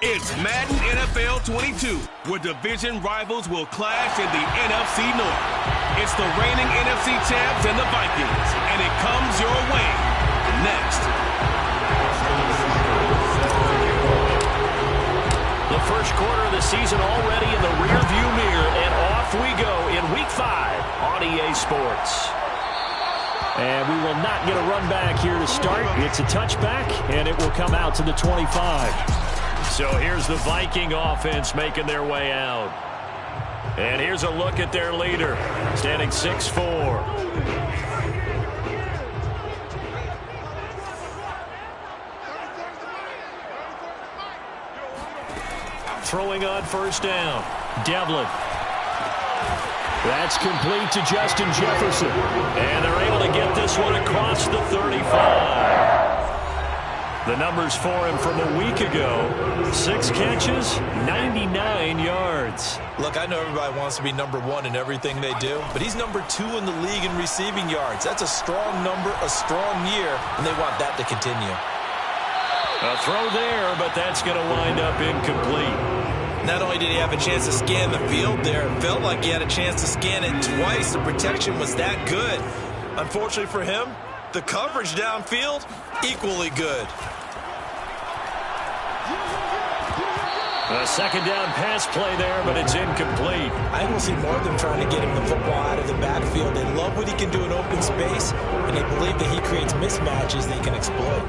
It's Madden NFL 22, where division rivals will clash in the NFC North. It's the reigning NFC champs and the Vikings, and it comes your way next. The first quarter of the season already in the rearview mirror, and off we go in Week 5 on EA Sports. And we will not get a run back here to start. It's a touchback, and it will come out to the 25. So here's the Viking offense making their way out. And here's a look at their leader, standing 6'4". Throwing on first down. Devlin. That's complete to Justin Jefferson. And they're able to get this one across the 35. The numbers for him from a week ago. 6 catches, 99 yards. Look, I know everybody wants to be number 1 in everything they do, but he's number 2 in the league in receiving yards. That's a strong number, a strong year, and they want that to continue. A throw there, but that's going to wind up incomplete. Not only did he have a chance to scan the field there, it felt like he had a chance to scan it twice. The protection was that good. Unfortunately for him, the coverage downfield, equally good. A second down pass play there, but it's incomplete. I think we'll see more of them trying to get him the football out of the backfield. They love what he can do in open space, and they believe that he creates mismatches they can exploit.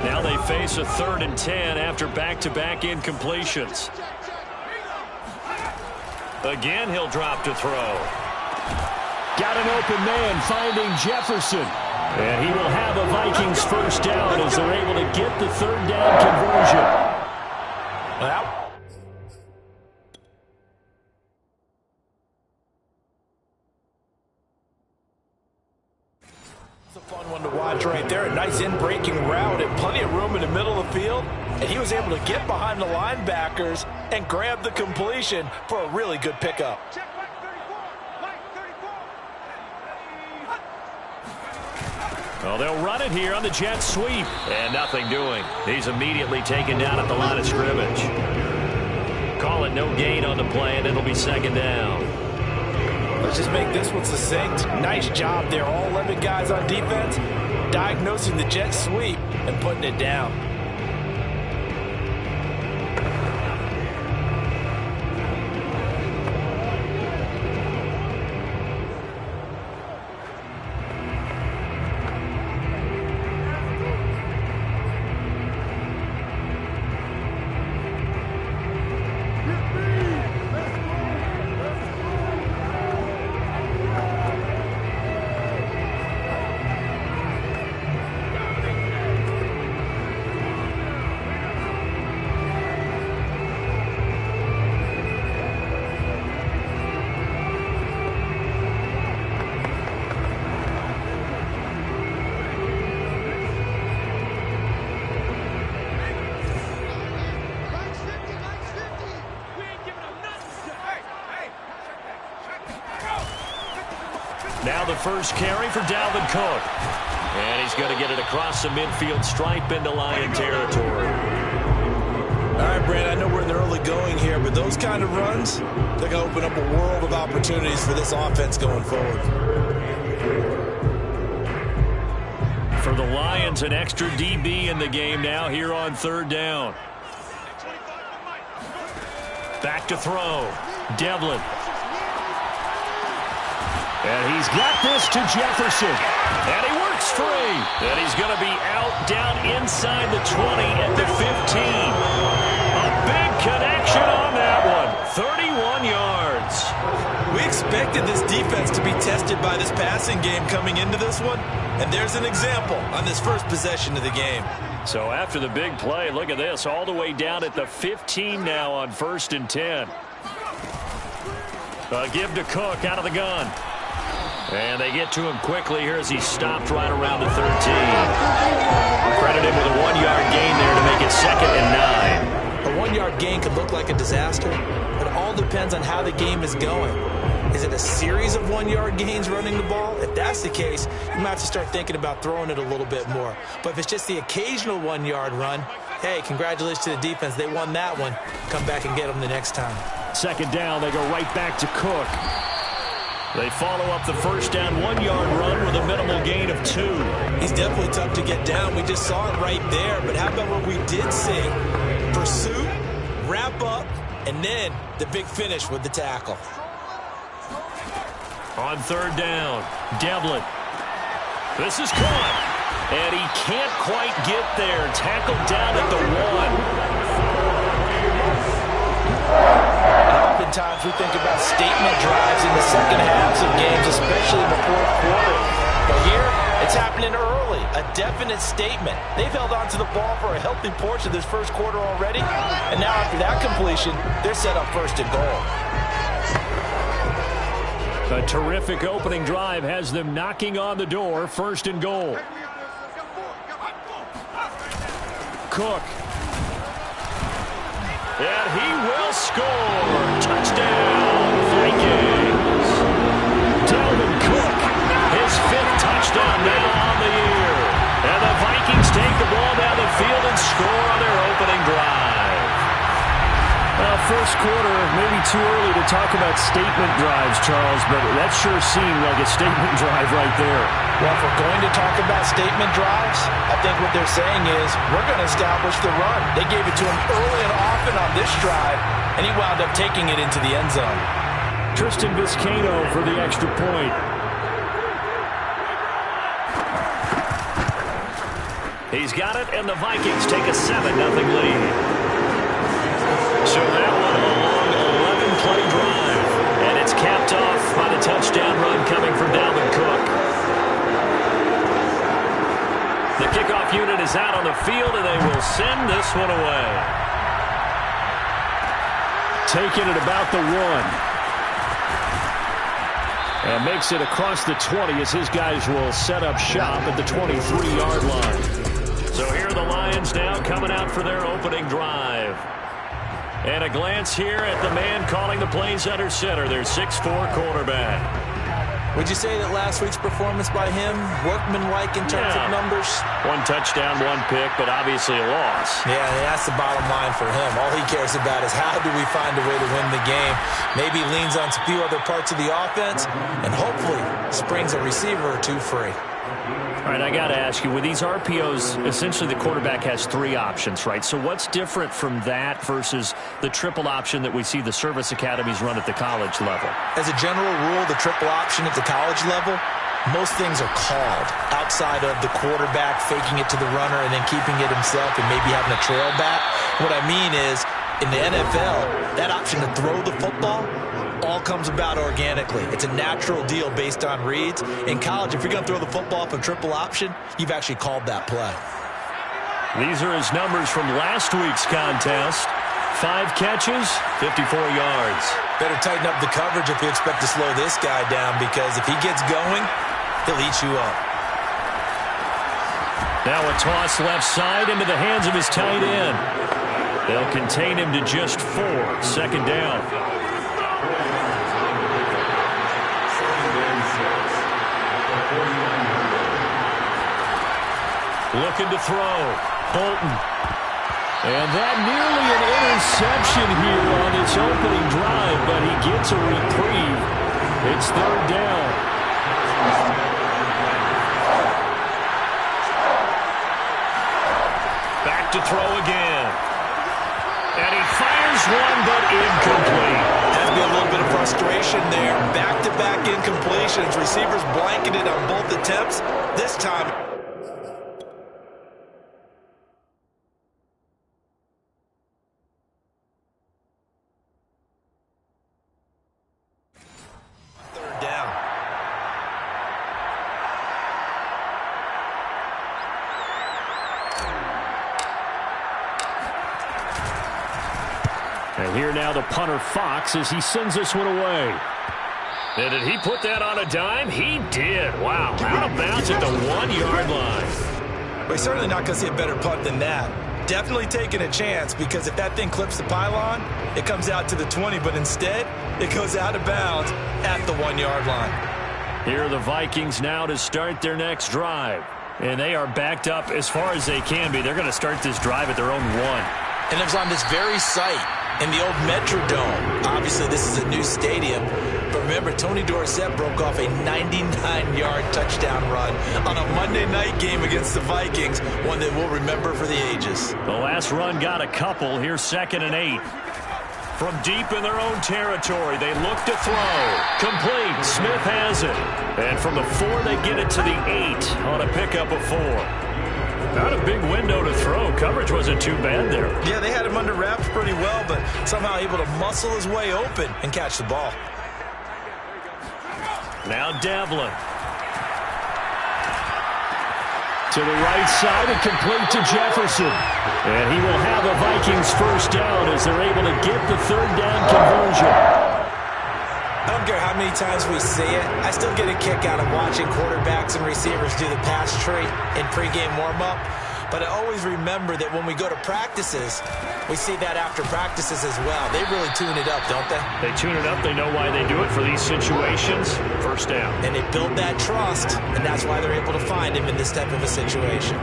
Now they face a 3rd and 10 after back-to-back incompletions. Again, he'll drop to throw. Got an open man finding Jefferson. And he will have a Vikings first down as they're able to get the 3rd down conversion. Well, it's a fun one to watch right there. A nice in-breaking route and plenty of room in the middle of the field. And he was able to get behind the linebackers and grab the completion for a really good pickup. Well, they'll run it here on the jet sweep. And nothing doing. He's immediately taken down at the line of scrimmage. Call it no gain on the play, and it'll be 2nd down. Let's just make this one succinct. Nice job there. All 11 guys on defense diagnosing the jet sweep and putting it down. Now the first carry for Dalvin Cook. And he's going to get it across the midfield stripe into Lion territory. All right, Brand, I know we're in the early going here, but those kind of runs, they're going to open up a world of opportunities for this offense going forward. For the Lions, an extra DB in the game now here on 3rd down. Back to throw. Devlin. And he's got this to Jefferson. And he works free. And he's going to be out down inside the 20 at the 15. A big connection on that one. 31 yards. We expected this defense to be tested by this passing game coming into this one. And there's an example on this first possession of the game. So after the big play, look at this. All the way down at the 15 now on 1st and 10. Give to Cook out of the gun. And they get to him quickly here as he stopped right around the 13. Credit him with a 1-yard gain there to make it 2nd and 9. A 1-yard gain could look like a disaster, but it all depends on how the game is going. Is it a series of 1-yard gains running the ball? If that's the case, you might have to start thinking about throwing it a little bit more. But if it's just the occasional 1-yard run, hey, congratulations to the defense. They won that one. Come back and get them the next time. Second down, they go right back to Cook. They follow up the first down 1-yard run with a minimal gain of 2. He's definitely tough to get down. We just saw it right there. But how about what we did see? Pursuit, wrap up, and then the big finish with the tackle. On third down, Devlin. This is caught. And he can't quite get there. Tackled down at the 1. Oftentimes we think about statement drives in the second halves of games, especially in the fourth quarter. But here, it's happening early. A definite statement. They've held on to the ball for a healthy portion of this first quarter already. And now after that completion, they're set up first and goal. A terrific opening drive has them knocking on the door, first and goal. Cook. And he will score. Touchdown, Vikings. Dalvin Cook, his 5th touchdown now on the year. And the Vikings take the ball down the field and score on their opening drive. Well, first quarter, maybe too early to talk about statement drives, Charles, but that sure seemed like a statement drive right there. Well, if we're going to talk about statement drives, I think what they're saying is we're going to establish the run. They gave it to him early and often on this drive, and he wound up taking it into the end zone. Tristan Vizcaino for the extra point. He's got it, and the Vikings take a 7-0 lead. So that one a long 11-play drive, and it's capped off by the touchdown run coming from Dalvin Cook. The kickoff unit is out on the field, and they will send this one away. Taking it about the 1. And makes it across the 20 as his guys will set up shop at the 23-yard line. So here are the Lions now coming out for their opening drive. And a glance here at the man calling the plays under center, their 6'4" quarterback. Would you say that last week's performance by him, workmanlike in terms of numbers? 1 touchdown, 1 pick, but obviously a loss. Yeah, that's the bottom line for him. All he cares about is how do we find a way to win the game. Maybe leans on a few other parts of the offense, and hopefully springs a receiver or 2 free. All right, I got to ask you, with these RPOs, essentially the quarterback has 3 options, right? So what's different from that versus the triple option that we see the service academies run at the college level? As a general rule, the triple option at the college level, most things are called outside of the quarterback faking it to the runner and then keeping it himself and maybe having a trail back. What I mean is, in the NFL, that option to throw the football all comes about organically. It's a natural deal based on reads. In college, if you're going to throw the football for triple option, you've actually called that play. These are his numbers from last week's contest. 5 catches, 54 yards. Better tighten up the coverage if you expect to slow this guy down, because if he gets going, he'll eat you up. Now a toss left side into the hands of his tight end. They'll contain him to just 4. Second down. Looking to throw. Bolton. And that nearly an interception here on this opening drive, but he gets a reprieve. It's third down. Back to throw again. And he fires one, but incomplete. Has to be a little bit of frustration there. Back-to-back incompletions. Receivers blanketed on both attempts. This time, third down. And here now the punter Fox as he sends this one away. And did he put that on a dime? He did. Wow. Out of bounds at the 1-yard line. But he's certainly not going to see a better punt than that. Definitely taking a chance, because if that thing clips the pylon, it comes out to the 20. But instead, It goes out of bounds at the 1-yard line. Here are the Vikings now to start their next drive. And they are backed up as far as they can be. They're going to start this drive at their own 1. And it was on this very site in the old Metrodome. Obviously, this is a new stadium. But remember, Tony Dorsett broke off a 99-yard touchdown run on a Monday night game against the Vikings, one that we'll remember for the ages. The last run got a couple. Here's 2nd and 8. From deep in their own territory, they look to throw. Complete. Smith has it. And from the 4, they get it to the 8 on a pickup of 4. Not a big window to throw. Coverage wasn't too bad there. Yeah, they had him under wraps pretty well, but somehow able to muscle his way open and catch the ball. Now Devlin. To the right side and complete to Jefferson. And he will have a Vikings first down as they're able to get the 3rd down conversion. I don't care how many times we see it. I still get a kick out of watching quarterbacks and receivers do the pass tree in pregame warm-up. But I always remember that when we go to practices, we see that after practices as well. They really tune it up, don't they? They tune it up. They know why they do it for these situations. First down. And they build that trust, and that's why they're able to find him in this type of a situation.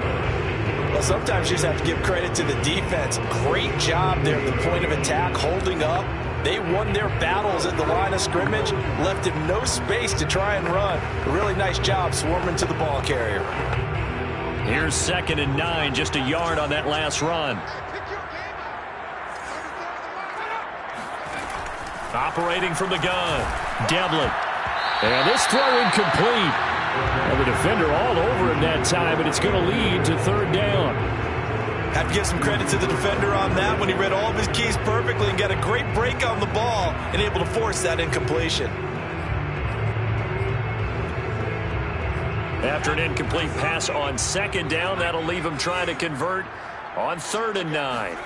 Well, sometimes you just have to give credit to the defense. Great job there at the point of attack, holding up. They won their battles at the line of scrimmage, left him no space to try and run. A really nice job swarming to the ball carrier. Here's 2nd and 9, just a yard on that last run. Operating from the gun, Devlin. And this throw incomplete. And the defender all over him that time, and it's going to lead to 3rd down. Have to give some credit to the defender on that when he read all of his keys perfectly and got a great break on the ball and able to force that incompletion. After an incomplete pass on 2nd down, that'll leave him trying to convert on 3rd and 9.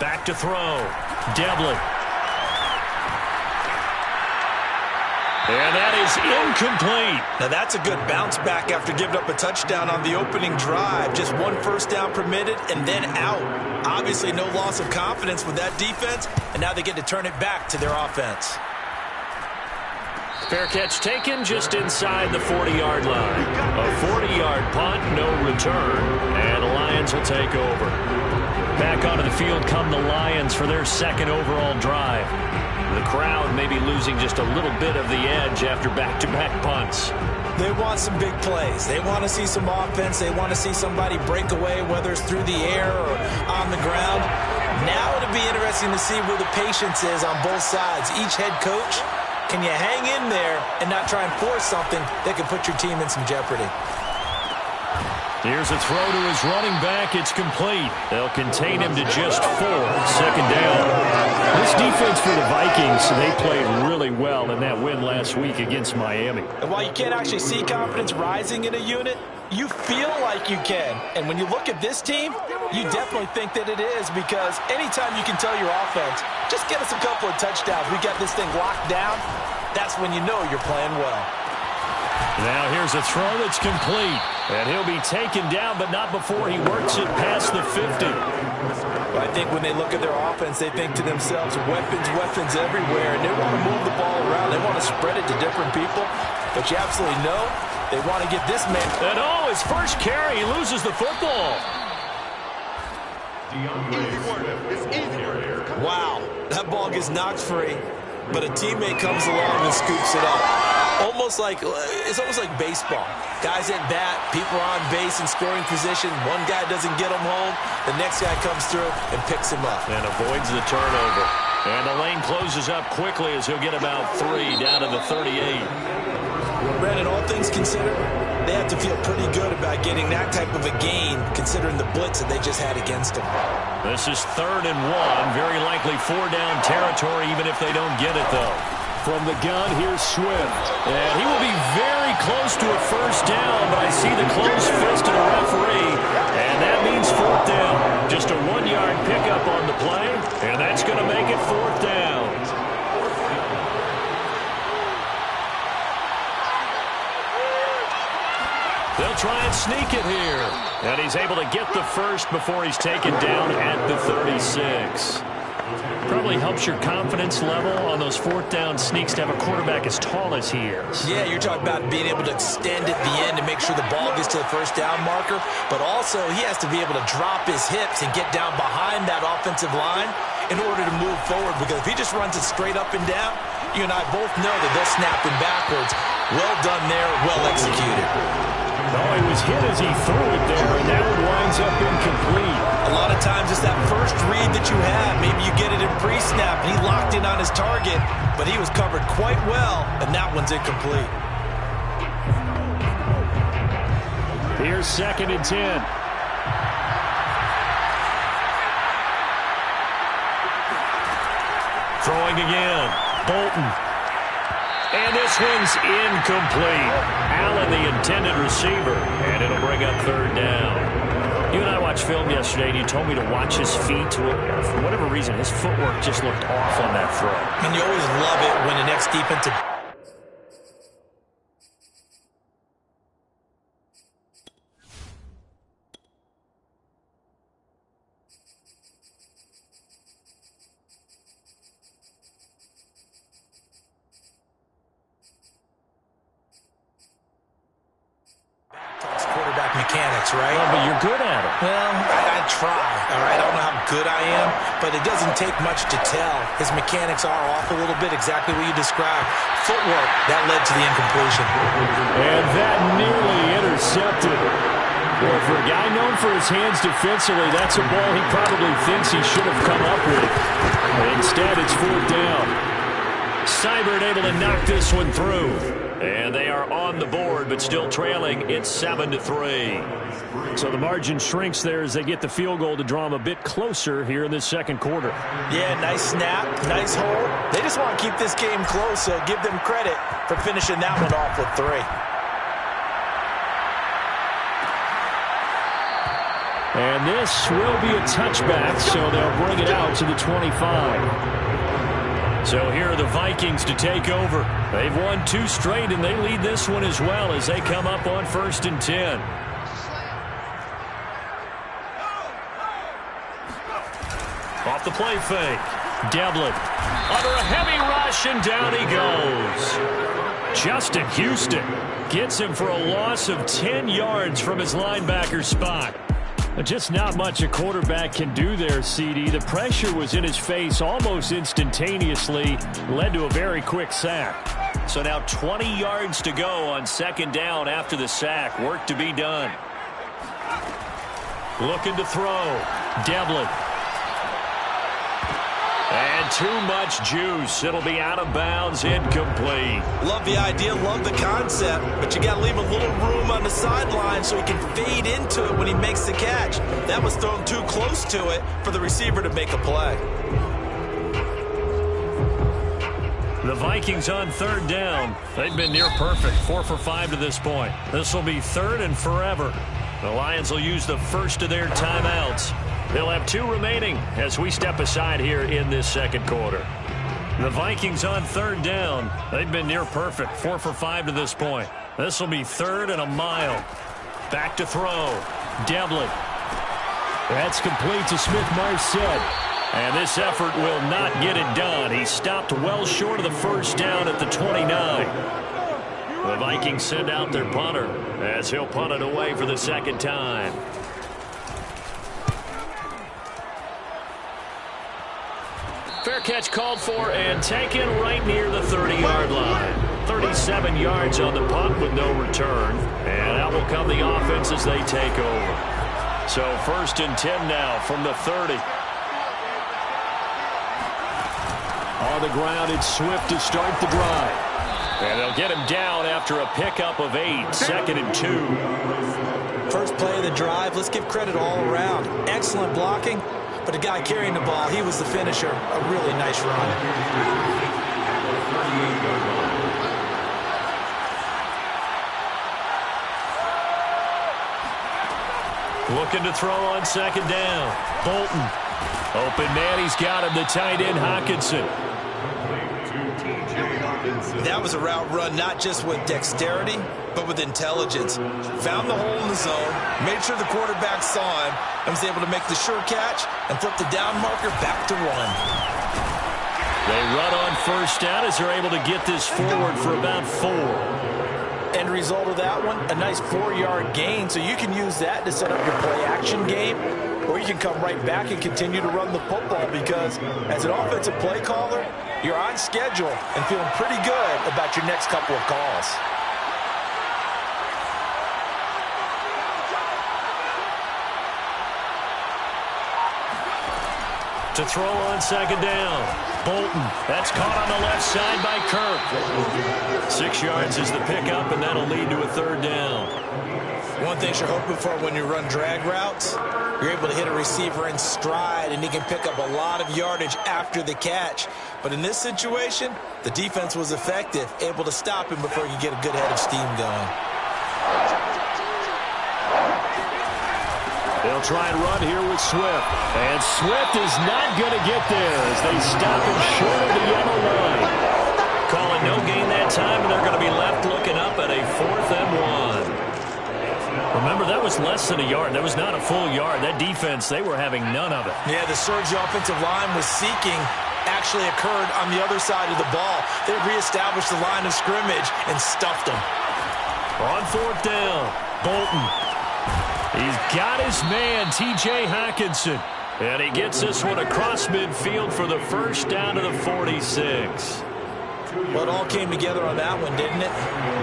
Back to throw. Devlin. And that is incomplete. Now that's a good bounce back after giving up a touchdown on the opening drive. Just 1 first down permitted and then out. Obviously no loss of confidence with that defense, and now they get to turn it back to their offense. Fair catch taken just inside the 40-yard line. A 40-yard punt, no return, and the Lions will take over. Back onto the field come the Lions for their 2nd overall drive. The crowd may be losing just a little bit of the edge after back-to-back punts. They want some big plays. They want to see some offense. They want to see somebody break away, whether it's through the air or on the ground. Now it'll be interesting to see where the patience is on both sides. Each head coach, can you hang in there and not try and force something that could put your team in some jeopardy? Here's a throw to his running back. It's complete. They'll contain him to just 4. 2nd down. This defense for the Vikings, they played really well in that win last week against Miami. And while you can't actually see confidence rising in a unit, you feel like you can. And when you look at this team, you definitely think that it is, because anytime you can tell your offense, just get us a couple of touchdowns, we got this thing locked down, that's when you know you're playing well. Now here's a throw that's complete. And he'll be taken down, but not before he works it past the 50. I think when they look at their offense, they think to themselves, weapons everywhere, and they want to move the ball around. They want to spread it to different people. But you absolutely know they want to get this man. And his first carry, he loses the football. Wow, that ball gets knocked free, but a teammate comes along and scoops it up. It's almost like baseball. Guys at bat, people are on base in scoring position. One guy doesn't get him home. The next guy comes through and picks him up. And avoids the turnover. And the lane closes up quickly as he'll get about 3 down to the 38. Brandon, all things considered, they have to feel pretty good about getting that type of a gain, considering the blitz that they just had against them. This is 3rd and 1. Very likely 4-down territory, even if they don't get it, though. From the gun, here's Swift. And he will be very close to a first down, but I see the closed fist of the referee. And that means 4th down. Just a 1-yard pickup on the play, and that's going to make it 4th down. They'll try and sneak it here. And he's able to get the first before he's taken down at the 36. Probably helps your confidence level on those fourth down sneaks to have a quarterback as tall as he is. Yeah, you're talking about being able to extend at the end to make sure the ball gets to the first down marker, but also he has to be able to drop his hips and get down behind that offensive line in order to move forward, because if he just runs it straight up and down, you and I both know that they'll snap him backwards. Well done there, well executed. Oh, he was hit as he threw it there, and that one winds up incomplete. A lot of times it's that first read that you have. Maybe you get it in pre-snap, and he locked in on his target, but he was covered quite well, and that one's incomplete. Here's 2nd and 10. Throwing again. Bolton. And this one's incomplete. Allen, the intended receiver, and it'll bring up 3rd down. You and I watched film yesterday, and you told me to watch his feet. For whatever reason, his footwork just looked off on that throw. And you always love it when the next defensive... quarterback mechanics, right? Oh, but you're good at it. Well, I try, all right? I don't know how good I am, but it doesn't take much to tell. His mechanics are off a little bit, exactly what you described. Footwork, that led to the incompletion. And that nearly intercepted. Well, for a guy known for his hands defensively, that's a ball he probably thinks he should have come up with. Instead, it's 4th down. Seibert able to knock this one through. And they are on the board, but still trailing. It's 7-3. So the margin shrinks there as they get the field goal to draw them a bit closer here in this 2nd quarter. Yeah, nice snap, nice hold. They just want to keep this game close, so give them credit for finishing that one off with 3. And this will be a touchback, so they'll bring it out to the 25. So here are the Vikings to take over. They've won 2 straight, and they lead this one as well as they come up on 1st and 10. Off the play fake. Devlin under a heavy rush, and down he goes. Justin Houston gets him for a loss of 10 yards from his linebacker spot. Just not much a quarterback can do there, CD. The pressure was in his face almost instantaneously, led to a very quick sack. So now 20 yards to go on 2nd down after the sack. Work to be done. Looking to throw. Devlin. And too much juice. It'll be out of bounds, incomplete. Love the idea, love the concept, but you got to leave a little room on the sideline so he can fade into it when he makes the catch. That was thrown too close to it for the receiver to make a play. The Vikings on 3rd down. They've been near perfect, 4 for 5 to this point. This will be 3rd and forever. The Lions will use the first of their timeouts. They'll have 2 remaining as we step aside here in this 2nd quarter. The Vikings on 3rd down. They've been near perfect, 4 for 5 to this point. This will be 3rd and a mile. Back to throw. Devlin. That's complete to Smith-Marset. And this effort will not get it done. He stopped well short of the first down at the 29. The Vikings send out their punter as he'll punt it away for the 2nd time. Fair catch called for and taken right near the 30-yard line. 37 yards on the punt with no return. And out will come the offense as they take over. So 1st and 10 now from the 30. On the ground, it's Swift to start the drive. And they'll get him down after a pickup of 8. 2nd and 2. First play of the drive, let's give credit all around. Excellent blocking. But the guy carrying the ball, he was the finisher. A really nice run. Looking to throw on 2nd down. Bolton. Open man, he's got him. The tight end, Hockenson. That was a route run not just with dexterity, but with intelligence. Found the hole in the zone, made sure the quarterback saw him, and was able to make the sure catch and flip the down marker back to run. They run on first down as they're able to get this forward for about 4. End result of that one, a nice 4-yard gain, so you can use that to set up your play-action game, or you can come right back and continue to run the football because as an offensive play caller, you're on schedule and feeling pretty good about your next couple of calls. To throw on second down. Bolton. That's caught on the left side by Kirk. 6 yards is the pickup, and that'll lead to a third down. One thing you're hoping for when you run drag routes, you're able to hit a receiver in stride, and he can pick up a lot of yardage after the catch. But in this situation, the defense was effective, able to stop him before he could get a good head of steam going. They'll try and run here with Swift. And Swift is not going to get there as they stop him short of the yellow line. Calling no gain that time, and they're going to be left looking up at a 4th and 1. Remember, that was less than a yard. That was not a full yard. That defense, they were having none of it. Yeah, the surge the offensive line was seeking actually occurred on the other side of the ball. They reestablished the line of scrimmage and stuffed them. On 4th down, Bolton. He's got his man, T.J. Hockenson. And he gets this one across midfield for the first down to the 46. Well, it all came together on that one, didn't it?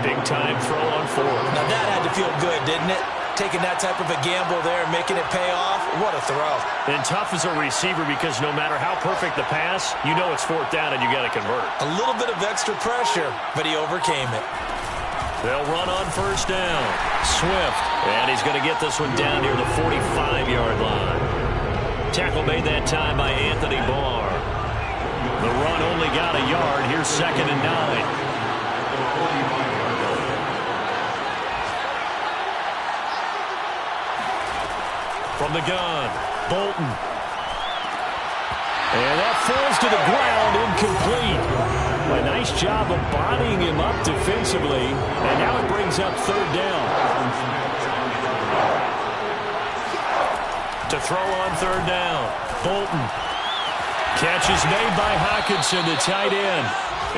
Big time throw on 4. Now that had to feel good, didn't it? Taking that type of a gamble there and making it pay off. What a throw. And tough as a receiver because no matter how perfect the pass, you know it's 4th down and you got to convert. A little bit of extra pressure, but he overcame it. They'll run on first down. Swift. And he's going to get this one down near the 45-yard line. Tackle made that time by Anthony Barr. The run only got a yard. Here's 2nd and 9. From the gun, Bolton. And that falls to the ground, incomplete. A nice job of bodying him up defensively. And now it brings up 3rd down. To throw on 3rd down, Bolton. Catch is made by Hockenson, the tight end.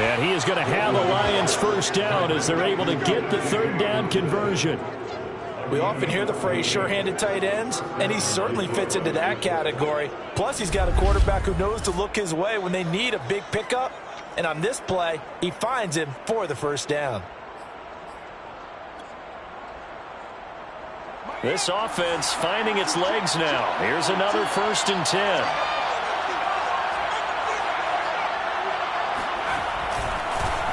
And he is going to have the Lions first down as they're able to get the 3rd down conversion. We often hear the phrase sure-handed tight ends, and he certainly fits into that category. Plus, he's got a quarterback who knows to look his way when they need a big pickup. And on this play, he finds him for the first down. This offense finding its legs now. Here's another 1st and 10.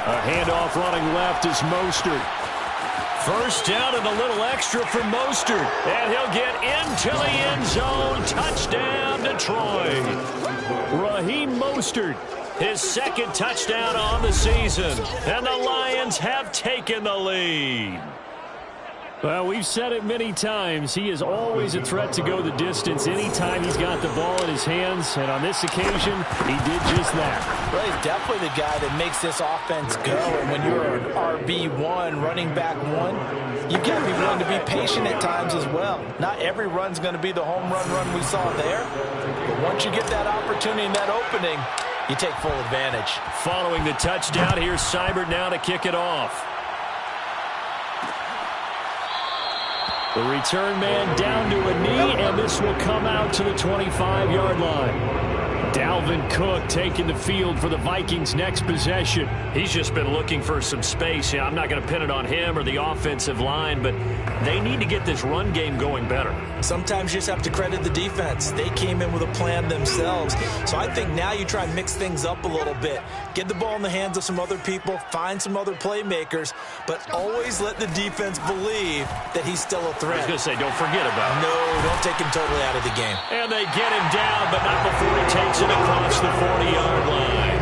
A handoff running left is Mostert. First down and a little extra for Mostert. And he'll get into the end zone. Touchdown, Detroit. Raheem Mostert, his 2nd touchdown on the season. And the Lions have taken the lead. Well, we've said it many times. He is always a threat to go the distance anytime he's got the ball in his hands. And on this occasion, he did just that. Well, he's definitely the guy that makes this offense go. And when you're an RB1, running back 1, you've got to be willing to be patient at times as well. Not every run's going to be the home run we saw there. But once you get that opportunity and that opening, you take full advantage. Following the touchdown, here's Seibert now to kick it off. The return man down to a knee, and this will come out to the 25-yard line. Dalvin Cook taking the field for the Vikings' next possession. He's just been looking for some space. I'm not going to pin it on him or the offensive line, but they need to get this run game going better. Sometimes you just have to credit the defense. They came in with a plan themselves. So I think now you try and mix things up a little bit. Get the ball in the hands of some other people, find some other playmakers, but always let the defense believe that he's still a threat. I was going to say, don't forget about him. No, don't take him totally out of the game. And they get him down, but not before he takes it across the 40-yard line.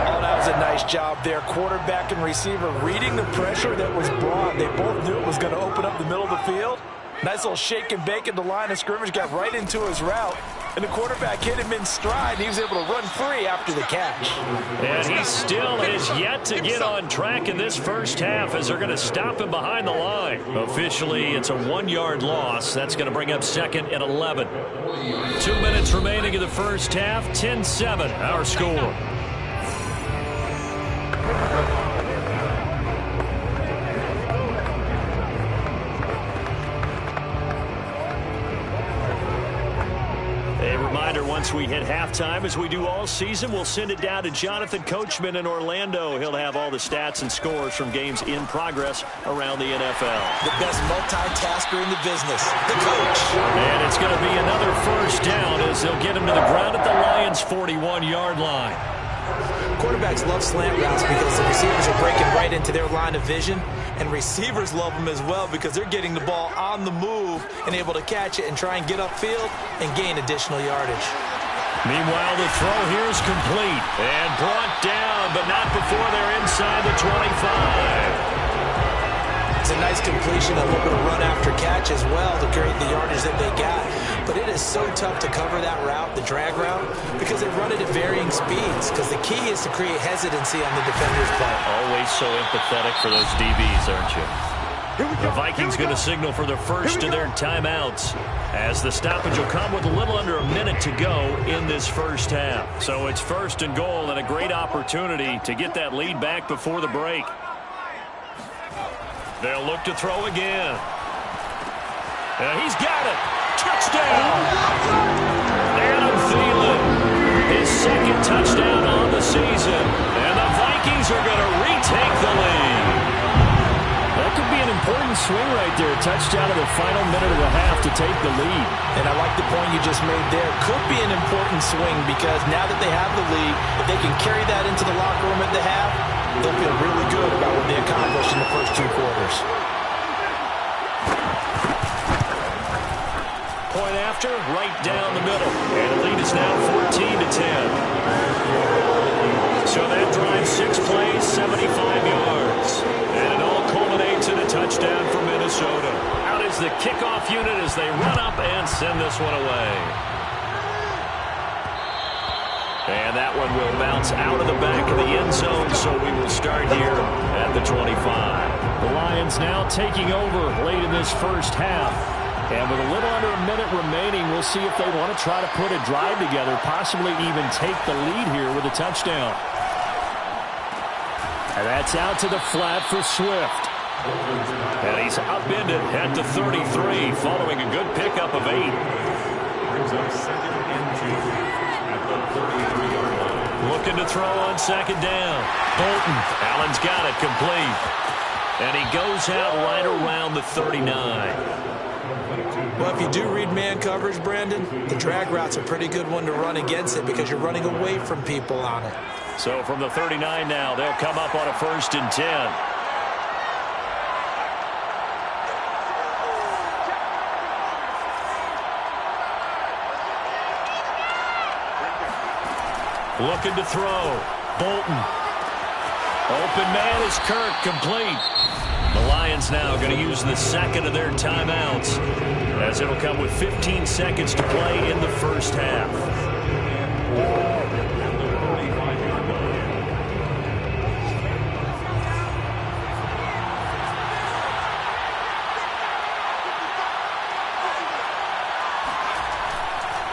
Oh, that was a nice job there. Quarterback and receiver reading the pressure that was brought. They both knew it was going to open up the middle of the field. Nice little shake and bake at the line of scrimmage. Got right into his route. and the quarterback hit him in stride, and he was able to run free after the catch. And he still has yet to get on track in this first half as they're going to stop him behind the line. Officially, it's a 1-yard loss. That's going to bring up 2nd and 11. 2 minutes remaining in the first half. 10-7, our score. Once we hit halftime, as we do all season, we'll send it down to Jonathan Coachman in Orlando. He'll have all the stats and scores from games in progress around the NFL. The best multitasker in the business, the coach. And it's going to be another first down as they'll get him to the ground at the Lions' 41-yard line. Quarterbacks love slant routes because the receivers are breaking right into their line of vision, and receivers love them as well because they're getting the ball on the move and able to catch it and try and get upfield and gain additional yardage. Meanwhile, the throw here is complete and brought down, but not before they're inside the 25. It's a nice completion, a little bit of run after catch as well to create the yardage that they got. But it is so tough to cover that route, the drag route, because they run it at varying speeds. Because the key is to create hesitancy on the defender's part. Always so empathetic for those DBs, aren't you? The Vikings going to signal for the first of their timeouts as the stoppage will come with a little under a minute to go in this first half. So it's 1st and goal and a great opportunity to get that lead back before the break. They'll look to throw again. And he's got it. Touchdown. Adam Thielen, his 2nd touchdown on the season. And the Vikings are going to retake the lead. That could be an important swing right there. Touchdown in the final minute of the half to take the lead. And I like the point you just made there. Could be an important swing because now that they have the lead, if they can carry that into the locker room at the half, they'll feel really good about what they accomplished in the first 2 quarters. Point after, right down the middle. And the lead is now 14-10. So that drives 6 plays, 75 yards. And it all culminates in a touchdown for Minnesota. Out is the kickoff unit as they run up and send this one away. And that one will bounce out of the back of the end zone, so we will start here at the 25. The Lions now taking over late in this first half. And with a little under a minute remaining, we'll see if they want to try to put a drive together, possibly even take the lead here with a touchdown. And that's out to the flat for Swift. And he's upended at the 33, following a good pickup of 8. Brings up 2nd and 2 at the 33-yard line. Looking to throw on 2nd down. Bolton. Allen's got it complete. And he goes out right around the 39. Well, if you do read man coverage, Brandon, the drag route's a pretty good one to run against it because you're running away from people on it. So from the 39 now, they'll come up on a 1st and 10. Looking to throw. Bolton. Open man is Kirk, complete. The Lions now going to use the 2nd of their timeouts as it'll come with 15 seconds to play in the first half.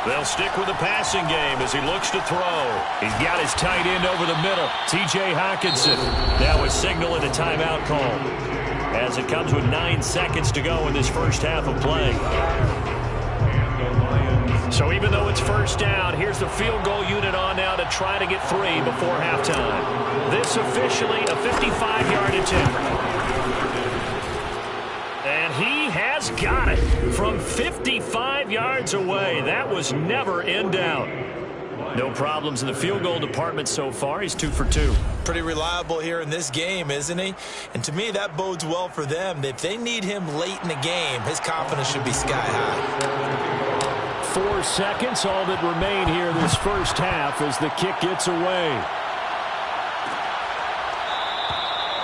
They'll stick with the passing game as he looks to throw. He's got his tight end over the middle, T.J. Hockenson. Now a signal and a timeout call as it comes with 9 seconds to go in this first half of play. So even though it's first down, here's the field goal unit on now to try to get 3 before halftime. This officially a 55-yard attempt. And he has got it from 55 yards away. That was never in doubt. No problems in the field goal department so far. He's 2 for 2. Pretty reliable here in this game, isn't he? And to me, that bodes well for them. If they need him late in the game, his confidence should be sky high. 4 seconds, all that remain here in this first half as the kick gets away.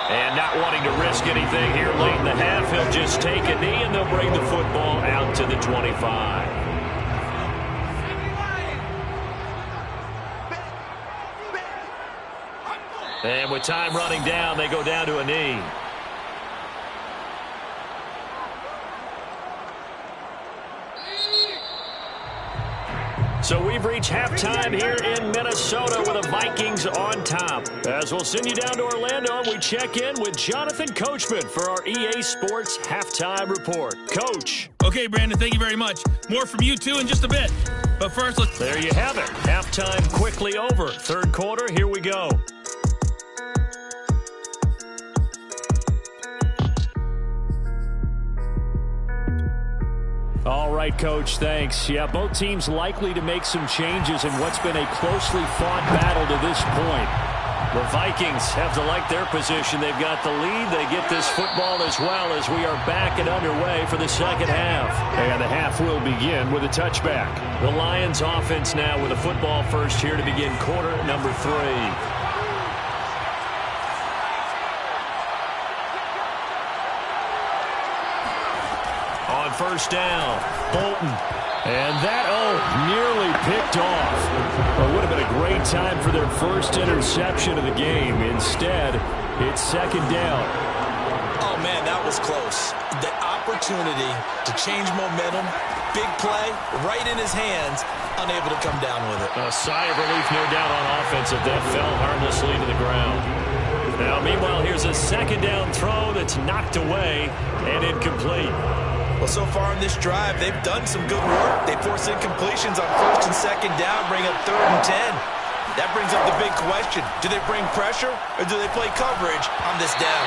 And not wanting to risk anything here late in the half, he'll just take a knee and they'll bring the football out to the 25. And with time running down, they go down to a knee. So we've reached halftime here in Minnesota with the Vikings on top. As we'll send you down to Orlando, and we check in with Jonathan Coachman for our EA Sports Halftime Report. Coach. Okay, Brandon, thank you very much. More from you, too, in just a bit. But first, let's... There you have it. Halftime quickly over. Third quarter, here we go. All right, Coach, thanks. Yeah, both teams likely to make some changes in what's been a closely fought battle to this point. The Vikings have to like their position. They've got the lead. They get this football as well as we are back and underway for the second half. And the half will begin with a touchback. The Lions offense now with a football first here to begin quarter number 3. On first down, Bolton. And that, nearly picked off. It would have been a great time for their first interception of the game. Instead, it's second down. Oh, man, that was close. The opportunity to change momentum, big play, right in his hands, unable to come down with it. A sigh of relief, no doubt, on offense if that fell harmlessly to the ground. Now, meanwhile, here's a second down throw that's knocked away and incomplete. Well, so far in this drive, they've done some good work. They force incompletions on first and second down, bring up 3rd and 10. That brings up the big question. Do they bring pressure or do they play coverage on this down?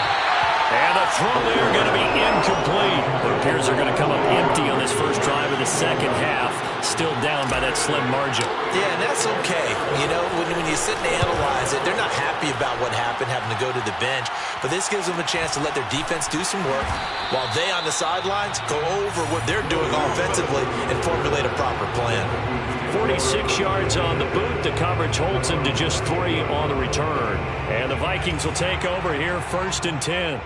And a throw there going to be incomplete. It appears they're going to come up empty on this first drive of the second half. Still down by that slim margin. Yeah, and that's okay. You know, when you sit and analyze it, they're not happy about what happened, having to go to the bench. But this gives them a chance to let their defense do some work while they on the sidelines go over what they're doing offensively and formulate a proper plan. 46 yards on the boot. The coverage holds him to just 3 on the return. And the Vikings will take over here, 1st and 10.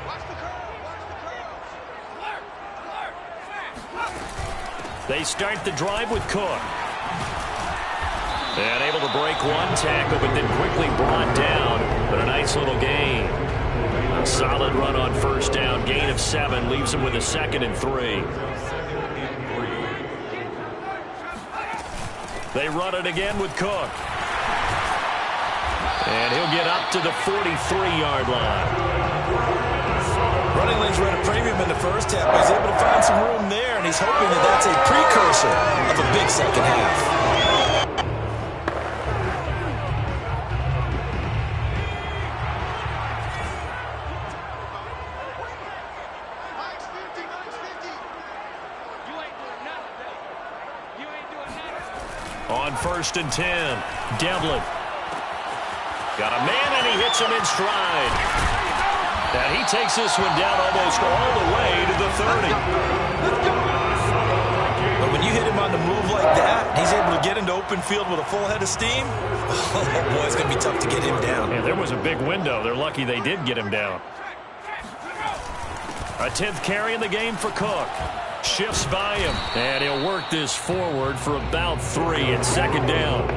They start the drive with Cook. And able to break one tackle, but then quickly brought down. But a nice little gain. A solid run on first down. Gain of 7 leaves him with a 2nd and 3. They run it again with Cook. And he'll get up to the 43-yard line. Running lanes were at a premium in the first half, but he's able to find some room there, and he's hoping that that's a precursor of a big second half. On 1st and 10, Devlin. Got a man, and he hits him in stride. And he takes this one down almost all the way to the 30. But when you hit him on the move like that, he's able to get into open field with a full head of steam. Oh, boy, it's going to be tough to get him down. Yeah, there was a big window. They're lucky they did get him down. A 10th carry in the game for Cook. Shifts by him, and he'll work this forward for about 3 at second down.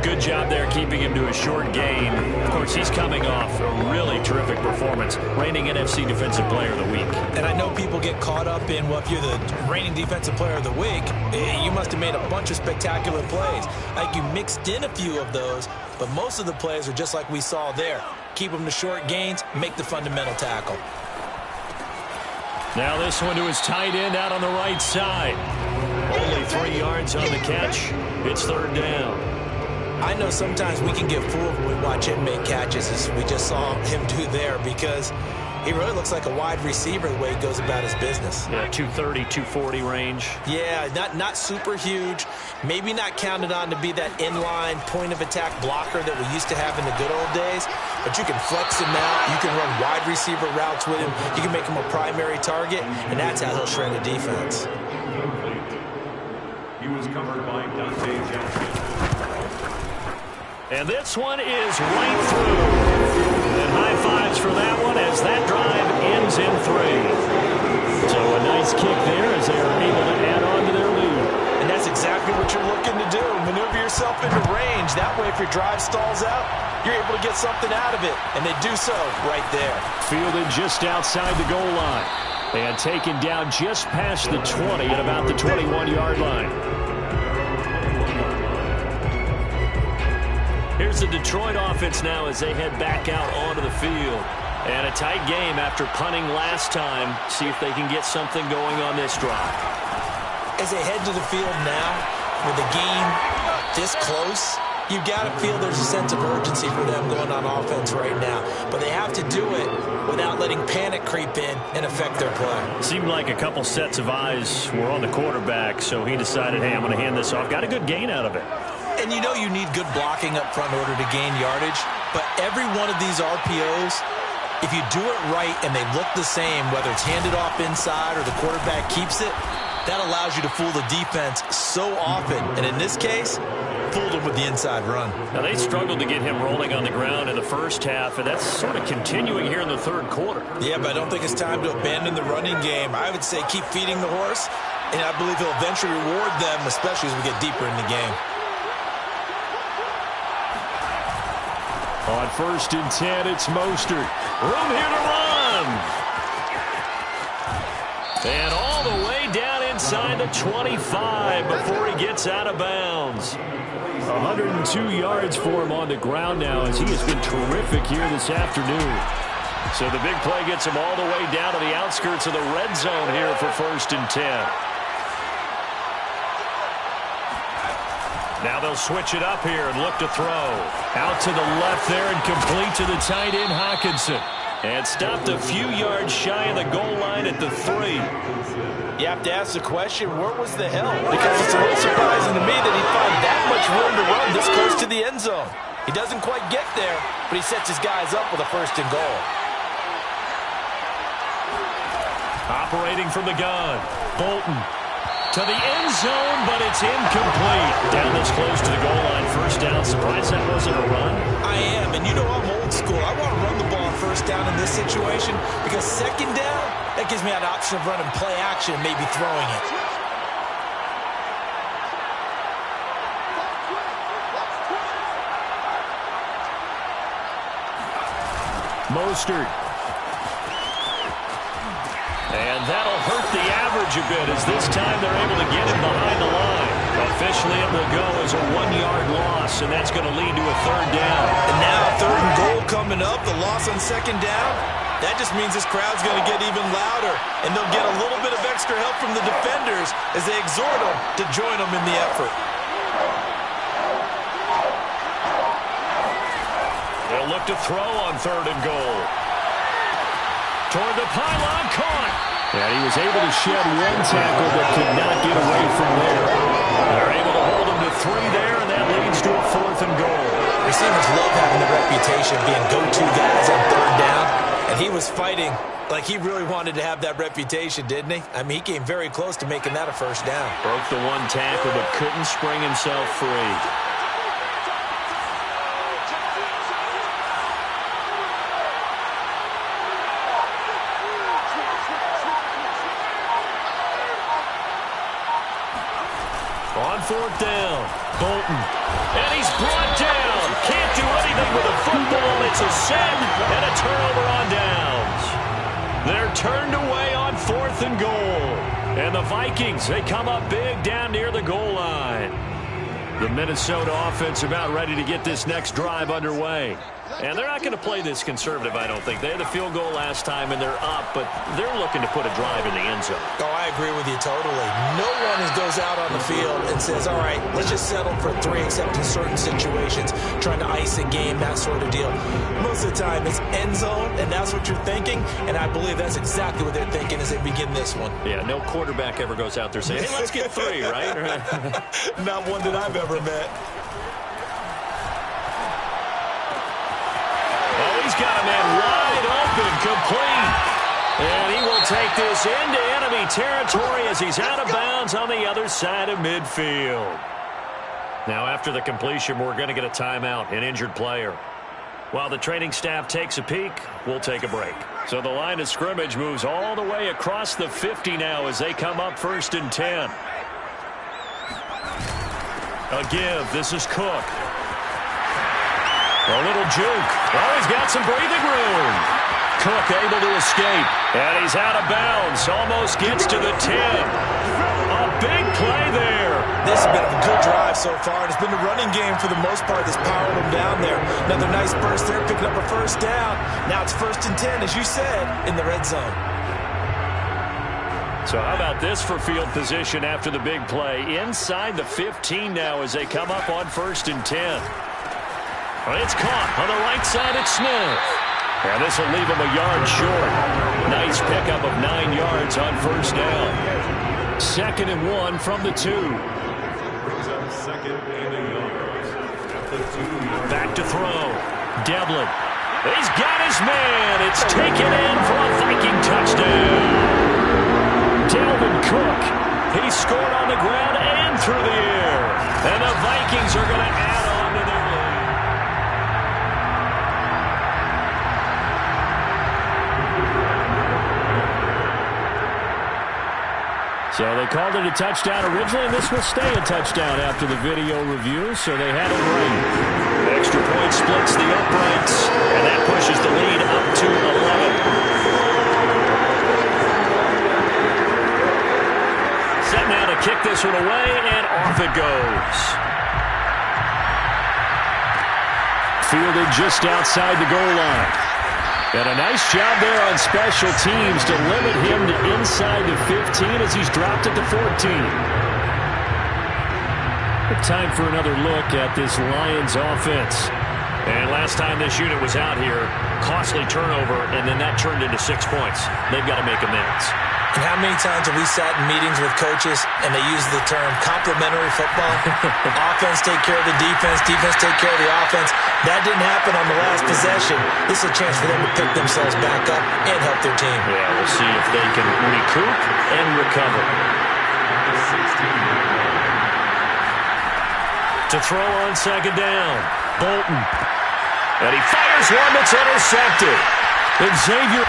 Good job there keeping him to a short gain. Of course, he's coming off a really terrific performance, reigning NFC Defensive Player of the Week. And I know people get caught up in, well, if you're the reigning Defensive Player of the Week, you must have made a bunch of spectacular plays. Like you mixed in a few of those, but most of the plays are just like we saw there. Keep them to short gains, make the fundamental tackle. Now this one to his tight end out on the right side. Only 3 yards on the catch. It's 3rd down. I know sometimes we can get fooled when we watch him make catches, as we just saw him do there, because he really looks like a wide receiver the way he goes about his business. Yeah, 230, 240 range. Yeah, not super huge. Maybe not counted on to be that inline point-of-attack blocker that we used to have in the good old days, but you can flex him out. You can run wide receiver routes with him. You can make him a primary target, and that's how he'll shred a defense. He was covered by Dante Jackson. And this one is right through. And high fives for that one as that drive ends in 3. So a nice kick there as they are able to add on to their lead. And that's exactly what you're looking to do. Maneuver yourself into range. That way, if your drive stalls out, you're able to get something out of it, and they do so right there. Fielded just outside the goal line and taken down just past the 20 at about the 21-yard line. Here's the Detroit offense now as they head back out onto the field. And a tight game after punting last time. See if they can get something going on this drive. As they head to the field now, with the game this close, you've got to feel there's a sense of urgency for them going on offense right now. But they have to do it without letting panic creep in and affect their play. Seemed like a couple sets of eyes were on the quarterback, so he decided, hey, I'm going to hand this off. Got a good gain out of it. And you know you need good blocking up front in order to gain yardage. But every one of these RPOs, if you do it right and they look the same, whether it's handed off inside or the quarterback keeps it, that allows you to fool the defense so often. And in this case, fooled them with the inside run. Now, they struggled to get him rolling on the ground in the first half, and that's sort of continuing here in the third quarter. Yeah, but I don't think it's time to abandon the running game. I would say keep feeding the horse, and I believe he'll eventually reward them, especially as we get deeper in the game. On 1st and 10, it's Mostert. Room here to run. And all the way down inside the 25 before he gets out of bounds. 102 yards for him on the ground now as he has been terrific here this afternoon. So the big play gets him all the way down to the outskirts of the red zone here for 1st and 10. Now they'll switch it up here and look to throw. Out to the left there and complete to the tight end, Hockenson. And stopped a few yards shy of the goal line at the 3. You have to ask the question, where was the help? Because it's a little surprising to me that he'd find that much room to run this close to the end zone. He doesn't quite get there, but he sets his guys up with a 1st and goal. Operating from the gun, Bolton. To the end zone, but it's incomplete. Down this close to the goal line. 1st down. Surprised that wasn't a run? I am, and you know I'm old school. I want to run the ball on 1st down in this situation because 2nd down, that gives me an option of running play action and maybe throwing it. Mostert. And that'll hurt the average a bit as this time they're able to get him behind the line. Officially, it will go as a 1-yard loss, and that's going to lead to a 3rd down. And now 3rd and goal coming up, the loss on 2nd down. That just means this crowd's going to get even louder, and they'll get a little bit of extra help from the defenders as they exhort them to join them in the effort. They'll look to throw on 3rd and goal. Toward the pylon, caught. And he was able to shed one tackle but could not get away from there. They're able to hold him to 3 there, and that leads to a 4th and goal. Receivers love having the reputation of being go-to guys on 3rd down, and he was fighting like he really wanted to have that reputation, didn't he? I mean, he came very close to making that a 1st down. Broke the one tackle but couldn't spring himself free. On 4th down, Bolton. And he's brought down. Can't do anything with a football. It's a send and a turnover on downs. They're turned away on 4th and goal. And the Vikings, they come up big down near the goal line. The Minnesota offense about ready to get this next drive underway. And they're not going to play this conservative, I don't think. They had the field goal last time, and they're up, but they're looking to put a drive in the end zone. Oh, I agree with you totally. No one goes out on the field and says, all right, let's just settle for 3 except in certain situations, trying to ice a game, that sort of deal. Most of the time, it's end zone, and that's what you're thinking, and I believe that's exactly what they're thinking as they begin this one. Yeah, no quarterback ever goes out there saying, hey, let's get 3, right? Not one that I've ever met. He's got a man wide open, complete. And he will take this into enemy territory as he's out of bounds on the other side of midfield. Now, after the completion, we're going to get a timeout, an injured player. While the training staff takes a peek, we'll take a break. So the line of scrimmage moves all the way across the 50 now as they come up 1st and 10. A give. This is Cook. A little juke. Oh, he's got some breathing room. Cook able to escape. And he's out of bounds. Almost gets to the 10. A big play there. This has been a good drive so far. It's been the running game for the most part that's powered them down there. Another nice burst there, picking up a first down. Now it's 1st and 10, as you said, in the red zone. So how about this for field position after the big play? Inside the 15 now as they come up on 1st and 10. It's caught on the right side at Smith. And this will leave him a yard short. Nice pickup of 9 yards on 1st down. 2nd and 1 from the 2. Brings up 2nd and a yard. At the 2-yard. Back to throw. Devlin. He's got his man. It's taken in for a Viking touchdown. Dalvin Cook. He scored on the ground and through the air. And the Vikings are going to add on to their lead. So they called it a touchdown originally, and this will stay a touchdown after the video review, so they had it right. Extra point splits the uprights, and that pushes the lead up to 11. Set now to kick this one away, and off it goes. Fielded just outside the goal line. And a nice job there on special teams to limit him to inside the 15 as he's dropped at the 14. Time for another look at this Lions offense. And last time this unit was out here, costly turnover, and then that turned into 6 points. They've got to make amends. And how many times have we sat in meetings with coaches and they use the term complementary football? Offense take care of the defense, defense take care of the offense. That didn't happen on the last possession. This is a chance for them to pick themselves back up and help their team. Yeah, we'll see if they can recoup and recover. To throw on 2nd down, Bolton. And he fires one that's intercepted. Xavier